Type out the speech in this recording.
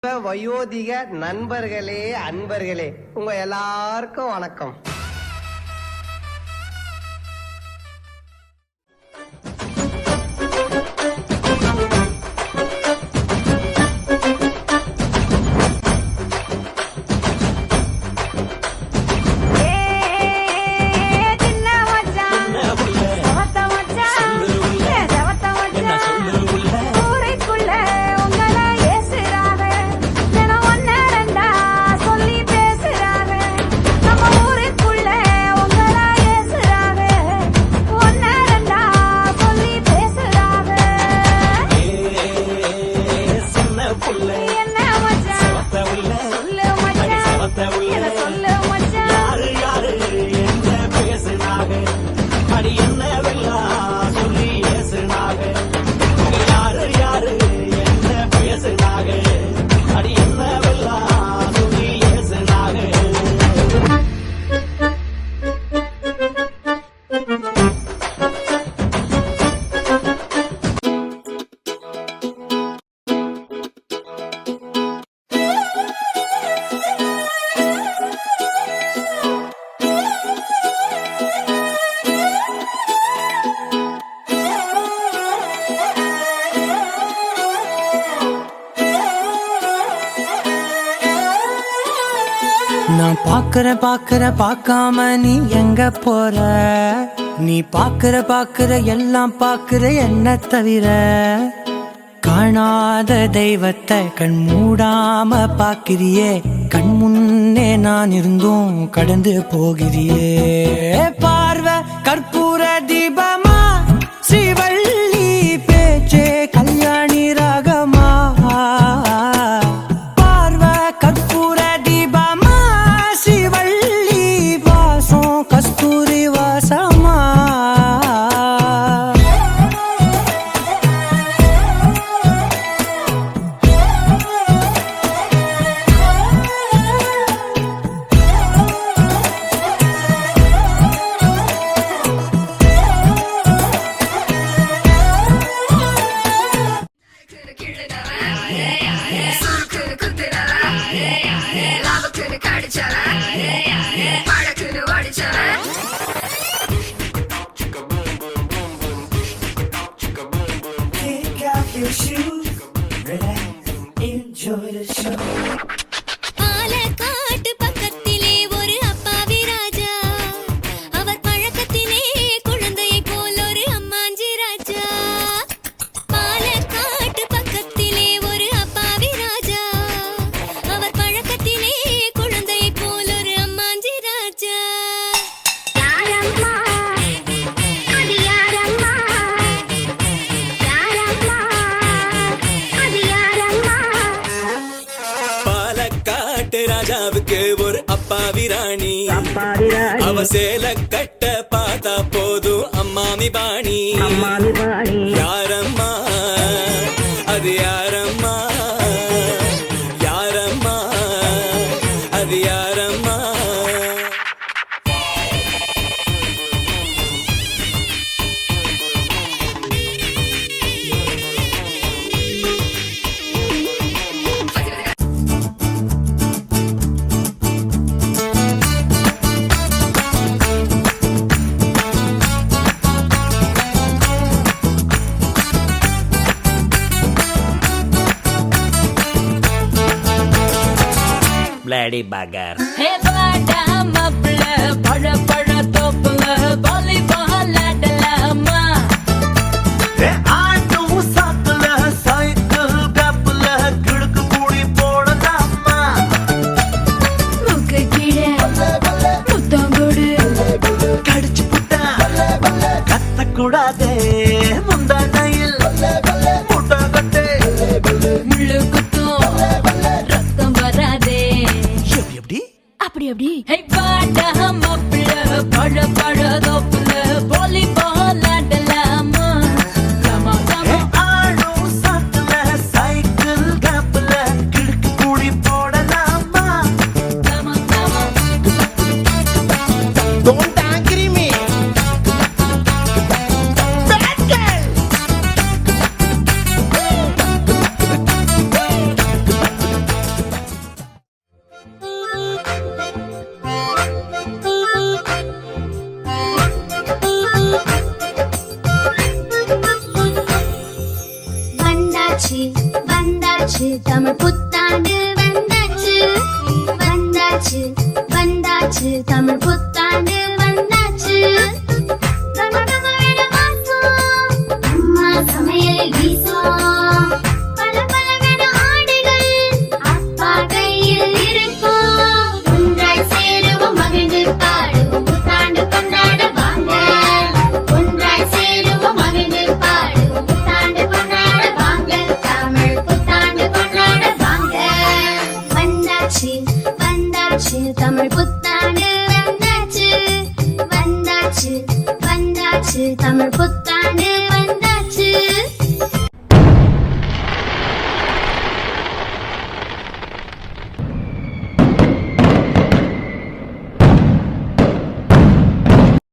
வயோதிக நண்பர்களே, அன்பர்களே, உங்க எல்லாருக்கும் வணக்கம். நான் பாக்குற பார்க்காம நீ எங்க போற? நீ பாக்குற எல்லாம் பாக்குற என்ன தவிர. காணாத தெய்வத்தை கண் மூடாம பாக்கிறியே, கண் முன்னே நான் இருந்தும் கடந்து போகிறியே. பார்வை கற்பூர தீபமா, ஸ்ரீவள்ளி பேச்சே கல்யாணி ராகமா. பார்வை கற்பூர தீபமா, ஸ்ரீவள்ளி வாசம் கஸ்தூரி வாசமா. Your shoes, relax, enjoy the show. பாலக்காட்டு பக்கத்திலே ஒரு அப்பாவி ராஜா, அவர் பழக்கத்திலே குழந்தையை போல் ஒரு அம்மாஞ்சி ராஜா. பாலக்காட்டு பக்கத்திலே ஒரு அப்பாவி ராஜா, அவர் பழக்கத்திலே குழந்தையை போல் ஒரு அம்மாஞ்சி ராஜா. யாரம்மா அது யாரம்மா, ராஜாவுக்கு ஒரு அப்பாவி ராணி, அவ சேல கட்ட பார்த்தா போதும் அம்மாமி பாணி. யாரம்மா அது யாரம்மா, யாரம்மா அது யாரம்மா. Bloody bugger. Hey, வாடா மாப்பிள்ள, பழ தோப்புல வாலிபால் ஆடலாமா? ஆட்டும் சாக்குல சைக்கிள் கப்புல கிழக்கு கூடி போடலாமா? முக்கு கீழே முத்தம் கொடு, கடிச்சு புட்டா கத்தக்கூடாதே, முந்தானையில் முட்டை கட்டே. முள்ளு குத்தும் ரத்தம் வராதே. எப்படி அப்படி அப்படி. Hey, வாடா மாப்பிள்ள, பழ தோப்புல volleyball ஆடலாமா? Come on, come on. ஆடும் சாக்குல சைக்கிள் கப்புல கிழக்கு கூடி போடலாமா? Come on, come on. Don't angry me. Bad girl. Tamil புத்தாண்டு வந்தாச்சு வந்தாச்சு வந்தாச்சு தமிழ் புத்தாண்டு வந்தாச்சு கமகமவென வாசம், அம்மா சமையல் வீசும். பலபலவென ஆடைகள் அப்பா கையில் இருக்கும். ஒன்றாய் சேருவோம் மகிழ்ந்து பாடுவோம் புத்தாண்டு கொண்டாட வாங்க. ஒன்றாய் சேருவோம் மகிழ்ந்து பாடுவோம் புத்தாண்டு கொண்டாட வாங்க. தமிழ் புத்தாண்டு கொண்டாட வாங்க. வந்தாச்சு வந்தாச்சு தமிழ் புத்தாண்டு வந்தாச்சு வந்தாச்சு வந்தாச்சு தமிழ் புத்தாண்டு